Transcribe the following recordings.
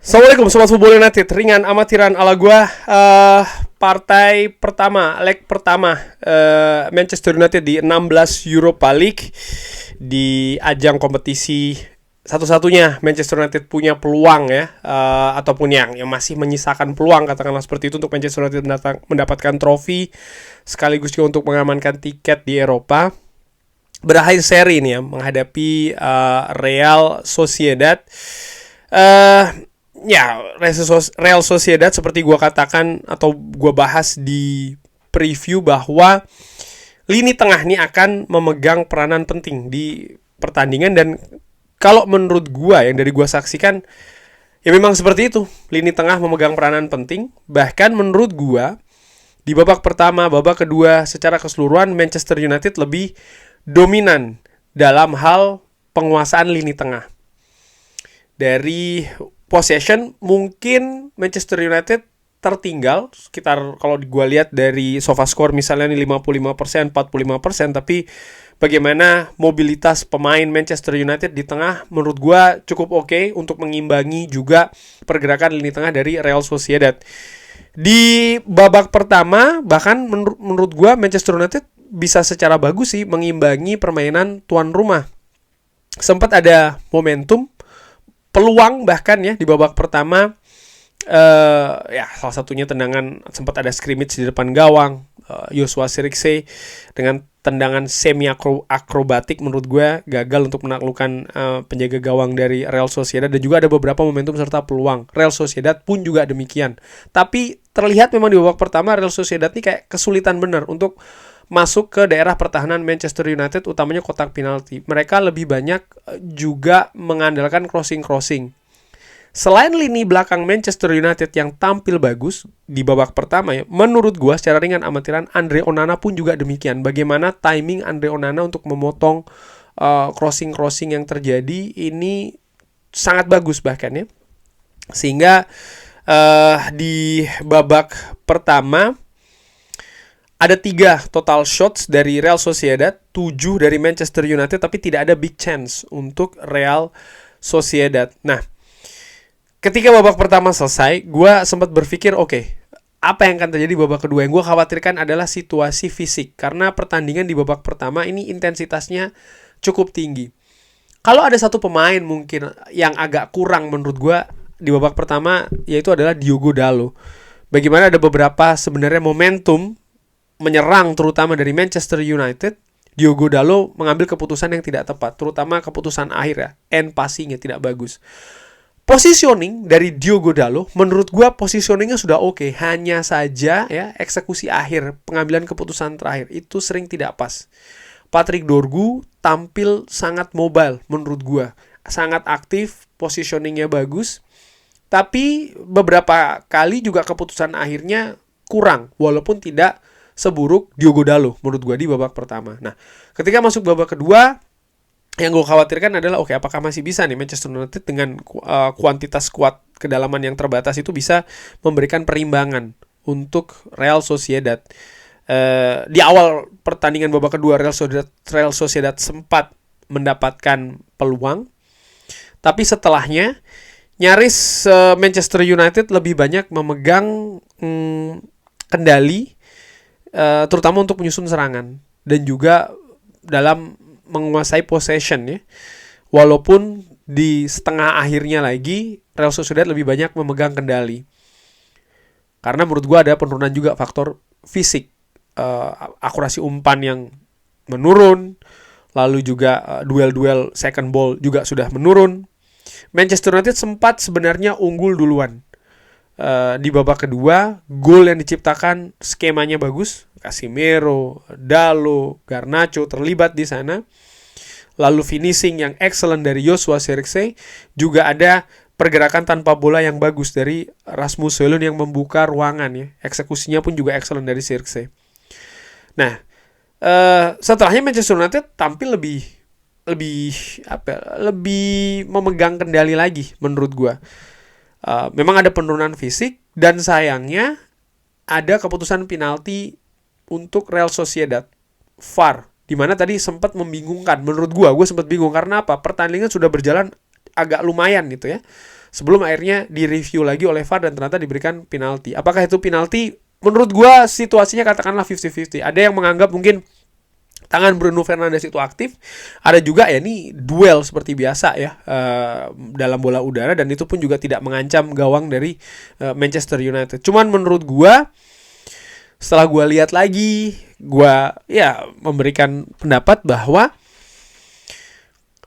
Assalamualaikum Sobat Football United. Ringan amatiran ala gua. Partai pertama, leg pertama, Manchester United di 16 Europa League. Di ajang kompetisi satu-satunya Manchester United punya peluang ya, ataupun yang masih menyisakan peluang, katakanlah seperti itu, untuk Manchester United mendapatkan trofi sekaligus juga untuk mengamankan tiket di Eropa. Berakhir seri ini ya, menghadapi Real Sociedad. Real Sociedad seperti gue katakan atau gue bahas di preview bahwa lini tengah ini akan memegang peranan penting di pertandingan. Dan kalau menurut gue, yang dari gue saksikan, ya memang seperti itu. Lini tengah memegang peranan penting. Bahkan menurut gue, di babak pertama, babak kedua, secara keseluruhan Manchester United lebih dominan dalam hal penguasaan lini tengah. Dari possession mungkin Manchester United tertinggal sekitar, kalau gue lihat dari SofaScore misalnya nih 55%, 45%, tapi bagaimana mobilitas pemain Manchester United di tengah menurut gue cukup oke untuk mengimbangi juga pergerakan lini tengah dari Real Sociedad. Di babak pertama bahkan menurut gue Manchester United bisa secara bagus sih mengimbangi permainan tuan rumah. Sempat ada momentum, peluang bahkan ya di babak pertama, salah satunya tendangan, sempat ada scrimmage di depan gawang, Joshua Zirkzee dengan tendangan semi akrobatik menurut gue gagal untuk menaklukkan penjaga gawang dari Real Sociedad. Dan juga ada beberapa momentum serta peluang Real Sociedad pun juga demikian. Tapi terlihat memang di babak pertama Real Sociedad ini kayak kesulitan benar untuk masuk ke daerah pertahanan Manchester United, utamanya kotak penalti. Mereka lebih banyak juga mengandalkan crossing. Selain lini belakang Manchester United yang tampil bagus di babak pertama ya, menurut gua secara ringan amatiran Andre Onana pun juga demikian. Bagaimana timing Andre Onana untuk memotong crossing yang terjadi ini sangat bagus bahkan ya. Sehingga di babak pertama ada 3 total shots dari Real Sociedad, 7 dari Manchester United, tapi tidak ada big chance untuk Real Sociedad. Nah, ketika babak pertama selesai, gue sempat berpikir, oke, apa yang akan terjadi di babak kedua? Yang gue khawatirkan adalah situasi fisik, karena pertandingan di babak pertama ini intensitasnya cukup tinggi. Kalau ada satu pemain mungkin yang agak kurang menurut gue di babak pertama, yaitu adalah Diogo Dalot. Bagaimana ada beberapa sebenarnya momentum menyerang terutama dari Manchester United, Diogo Dalot mengambil keputusan yang tidak tepat, terutama keputusan akhir ya, end passingnya tidak bagus. Positioning dari Diogo Dalot menurut gue positioningnya sudah oke, hanya saja ya eksekusi akhir, pengambilan keputusan terakhir itu sering tidak pas. Patrick Dorgu tampil sangat mobile menurut gue, sangat aktif, positioningnya bagus, tapi beberapa kali juga keputusan akhirnya kurang, walaupun tidak seburuk Diogo Dalot menurut gue di babak pertama. Nah, ketika masuk babak kedua, yang gue khawatirkan adalah apakah masih bisa nih Manchester United dengan kuantitas skuad kedalaman yang terbatas itu bisa memberikan perimbangan untuk Real Sociedad. Di awal pertandingan babak kedua Real Sociedad sempat mendapatkan peluang, tapi setelahnya nyaris Manchester United lebih banyak memegang kendali, terutama untuk menyusun serangan dan juga dalam menguasai possession ya. Walaupun di setengah akhirnya lagi Real Sociedad lebih banyak memegang kendali. Karena menurut gue ada penurunan juga faktor fisik, akurasi umpan yang menurun, lalu juga duel-duel second ball juga sudah menurun. Manchester United sempat sebenarnya unggul duluan. Di babak kedua, gol yang diciptakan skemanya bagus, Casemiro, Dalot, Garnacho terlibat di sana. Lalu finishing yang excellent dari Joshua Zirkzee, juga ada pergerakan tanpa bola yang bagus dari Rasmus Højlund yang membuka ruangan ya. Eksekusinya pun juga excellent dari Zirkzee. Nah, setelahnya Manchester United tampil lebih memegang kendali lagi menurut gua. Memang ada penurunan fisik dan sayangnya ada keputusan penalti untuk Real Sociedad, VAR, di mana tadi sempat membingungkan. Menurut gue sempat bingung karena apa? Pertandingan sudah berjalan agak lumayan gitu ya. sebelum akhirnya direview lagi oleh VAR dan ternyata diberikan penalti. Apakah itu penalti? Menurut gua situasinya katakanlah 50-50. Ada yang menganggap mungkin tangan Bruno Fernandes itu aktif, ada juga ya ini duel seperti biasa ya dalam bola udara, dan itu pun juga tidak mengancam gawang dari Manchester United. Cuman menurut gua setelah gua lihat lagi, gua ya memberikan pendapat bahwa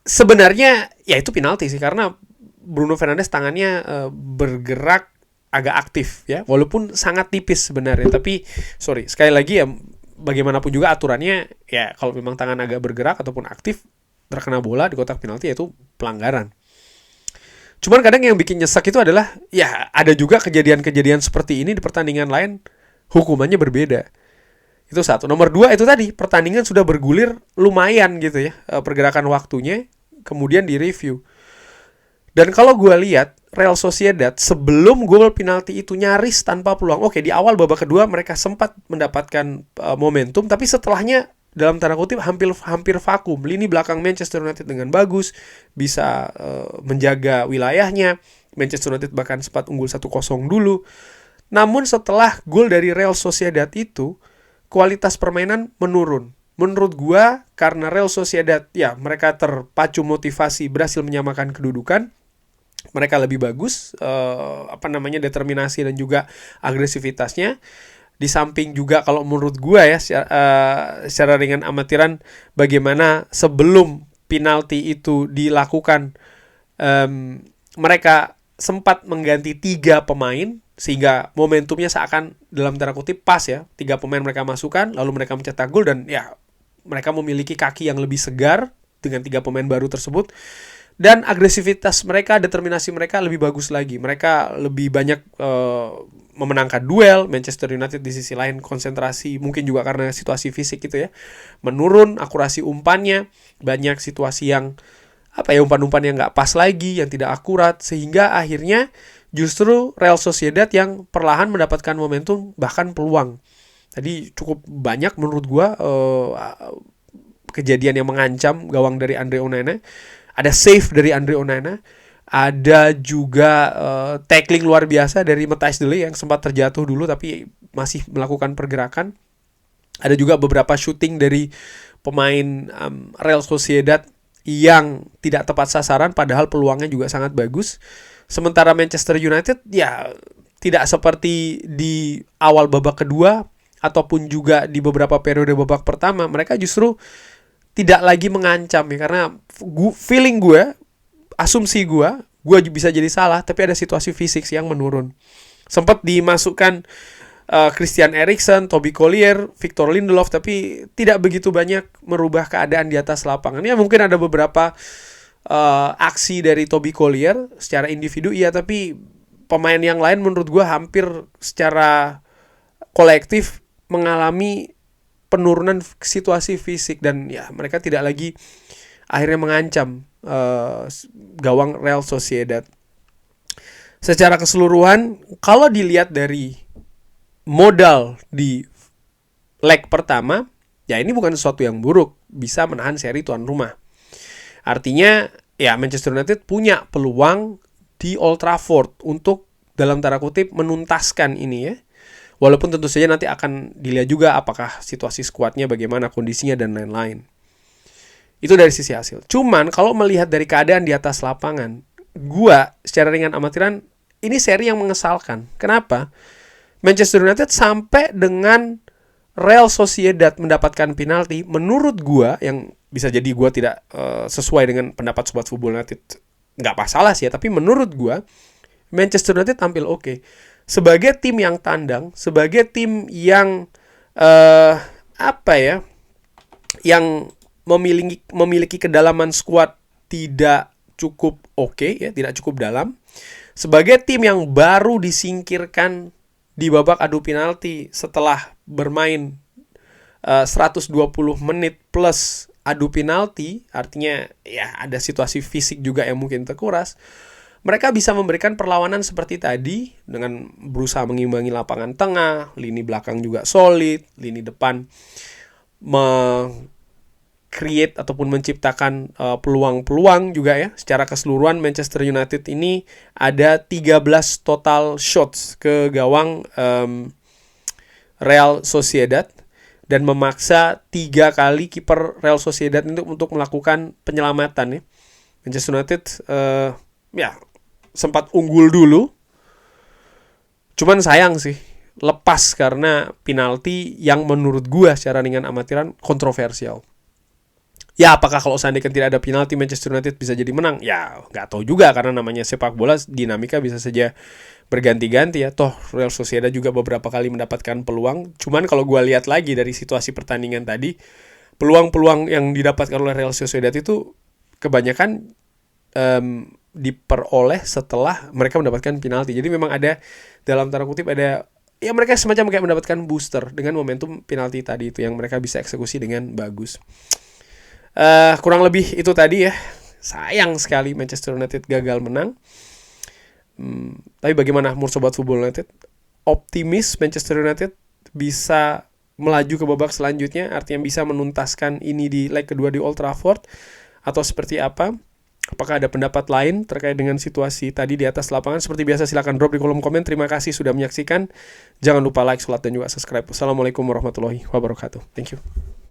sebenarnya ya itu penalti sih, karena Bruno Fernandes tangannya bergerak agak aktif ya, walaupun sangat tipis sebenarnya. Tapi sorry, sekali lagi ya, bagaimanapun juga aturannya ya, kalau memang tangan agak bergerak ataupun aktif terkena bola di kotak penalti, itu pelanggaran. Cuman kadang yang bikin nyesek itu adalah ya ada juga kejadian-kejadian seperti ini di pertandingan lain, hukumannya berbeda. Itu satu. Nomor dua, itu tadi pertandingan sudah bergulir lumayan gitu ya, pergerakan waktunya, kemudian direview. Dan kalau gue lihat Real Sociedad sebelum gol penalti itu nyaris tanpa peluang. Oke, di awal babak kedua mereka sempat mendapatkan momentum, tapi setelahnya dalam tanda kutip hampir vakum. Lini belakang Manchester United dengan bagus, bisa menjaga wilayahnya. Manchester United bahkan sempat unggul 1-0 dulu. Namun setelah gol dari Real Sociedad itu, kualitas permainan menurun. Menurut gua karena Real Sociedad ya mereka terpacu motivasi berhasil menyamakan kedudukan. Mereka lebih bagus determinasi dan juga agresivitasnya. Di samping juga kalau menurut gua ya secara ringan amatiran, bagaimana sebelum penalti itu dilakukan mereka sempat mengganti 3 pemain sehingga momentumnya seakan dalam tanda kutip pas ya. 3 pemain mereka masukkan, lalu mereka mencetak gol, dan ya mereka memiliki kaki yang lebih segar dengan 3 pemain baru tersebut. Dan agresivitas mereka, determinasi mereka lebih bagus lagi. Mereka lebih banyak memenangkan duel. Manchester United di sisi lain konsentrasi, mungkin juga karena situasi fisik gitu ya, menurun. Akurasi umpannya, banyak situasi yang umpan-umpan yang nggak pas lagi, yang tidak akurat, sehingga akhirnya justru Real Sociedad yang perlahan mendapatkan momentum, bahkan peluang. Tadi cukup banyak menurut gua kejadian yang mengancam gawang dari Andre Onana. Ada save dari Andre Onana, ada juga tackling luar biasa dari Matthijs de Ligt yang sempat terjatuh dulu tapi masih melakukan pergerakan. Ada juga beberapa shooting dari pemain Real Sociedad yang tidak tepat sasaran padahal peluangnya juga sangat bagus. Sementara Manchester United ya tidak seperti di awal babak kedua ataupun juga di beberapa periode babak pertama, mereka justru tidak lagi mengancam ya, karena feeling gue, asumsi gue bisa jadi salah, tapi ada situasi fisik yang menurun. Sempat dimasukkan Christian Eriksen, Toby Collier, Victor Lindelof, tapi tidak begitu banyak merubah keadaan di atas lapangan. Ya mungkin ada beberapa aksi dari Toby Collier secara individu iya, tapi pemain yang lain menurut gue hampir secara kolektif mengalami penurunan situasi fisik, dan ya mereka tidak lagi akhirnya mengancam gawang Real Sociedad. Secara keseluruhan, kalau dilihat dari modal di leg pertama, ya ini bukan sesuatu yang buruk, bisa menahan seri tuan rumah. Artinya ya Manchester United punya peluang di Old Trafford untuk dalam tanda kutip menuntaskan ini ya. Walaupun tentu saja nanti akan dilihat juga apakah situasi skuadnya, bagaimana kondisinya, dan lain-lain. Itu dari sisi hasil. Cuman kalau melihat dari keadaan di atas lapangan, gua secara ringan amatiran, ini seri yang mengesalkan. Kenapa? Manchester United sampai dengan Real Sociedad mendapatkan penalti, menurut gua, yang bisa jadi gua tidak sesuai dengan pendapat Sobat Football United, nggak masalah sih ya, tapi menurut gua Manchester United tampil oke. Sebagai tim yang tandang, sebagai tim yang yang memiliki kedalaman skuad tidak cukup oke ya, tidak cukup dalam. Sebagai tim yang baru disingkirkan di babak adu penalti setelah bermain 120 menit plus adu penalti, artinya ya ada situasi fisik juga yang mungkin terkuras. Mereka bisa memberikan perlawanan seperti tadi dengan berusaha mengimbangi lapangan tengah, lini belakang juga solid, lini depan create ataupun menciptakan peluang-peluang juga ya. Secara keseluruhan Manchester United ini ada 13 total shots ke gawang Real Sociedad dan memaksa 3 kali kiper Real Sociedad untuk melakukan penyelamatan ya. Manchester United ya sempat unggul dulu. Cuman sayang sih lepas karena penalti yang menurut gua secara ringan amatiran kontroversial. Ya apakah kalau seandainya tidak ada penalti Manchester United bisa jadi menang? Ya nggak tahu juga karena namanya sepak bola dinamika bisa saja berganti-ganti ya. Toh Real Sociedad juga beberapa kali mendapatkan peluang. Cuman kalau gua lihat lagi dari situasi pertandingan tadi, peluang-peluang yang didapatkan oleh Real Sociedad itu kebanyakan diperoleh setelah mereka mendapatkan penalti. Jadi memang ada dalam tanda kutip ada ya mereka semacam kayak mendapatkan booster dengan momentum penalti tadi itu yang mereka bisa eksekusi dengan bagus. Kurang lebih itu tadi ya. Sayang sekali Manchester United gagal menang. Tapi bagaimana menurut Sobat Football United? Optimis Manchester United bisa melaju ke babak selanjutnya, artinya bisa menuntaskan ini di leg kedua di Old Trafford, atau seperti apa? Apakah ada pendapat lain terkait dengan situasi tadi di atas lapangan? Seperti biasa silakan drop di kolom komen. Terima kasih sudah menyaksikan. Jangan lupa like, share, dan juga subscribe. Assalamualaikum warahmatullahi wabarakatuh. Thank you.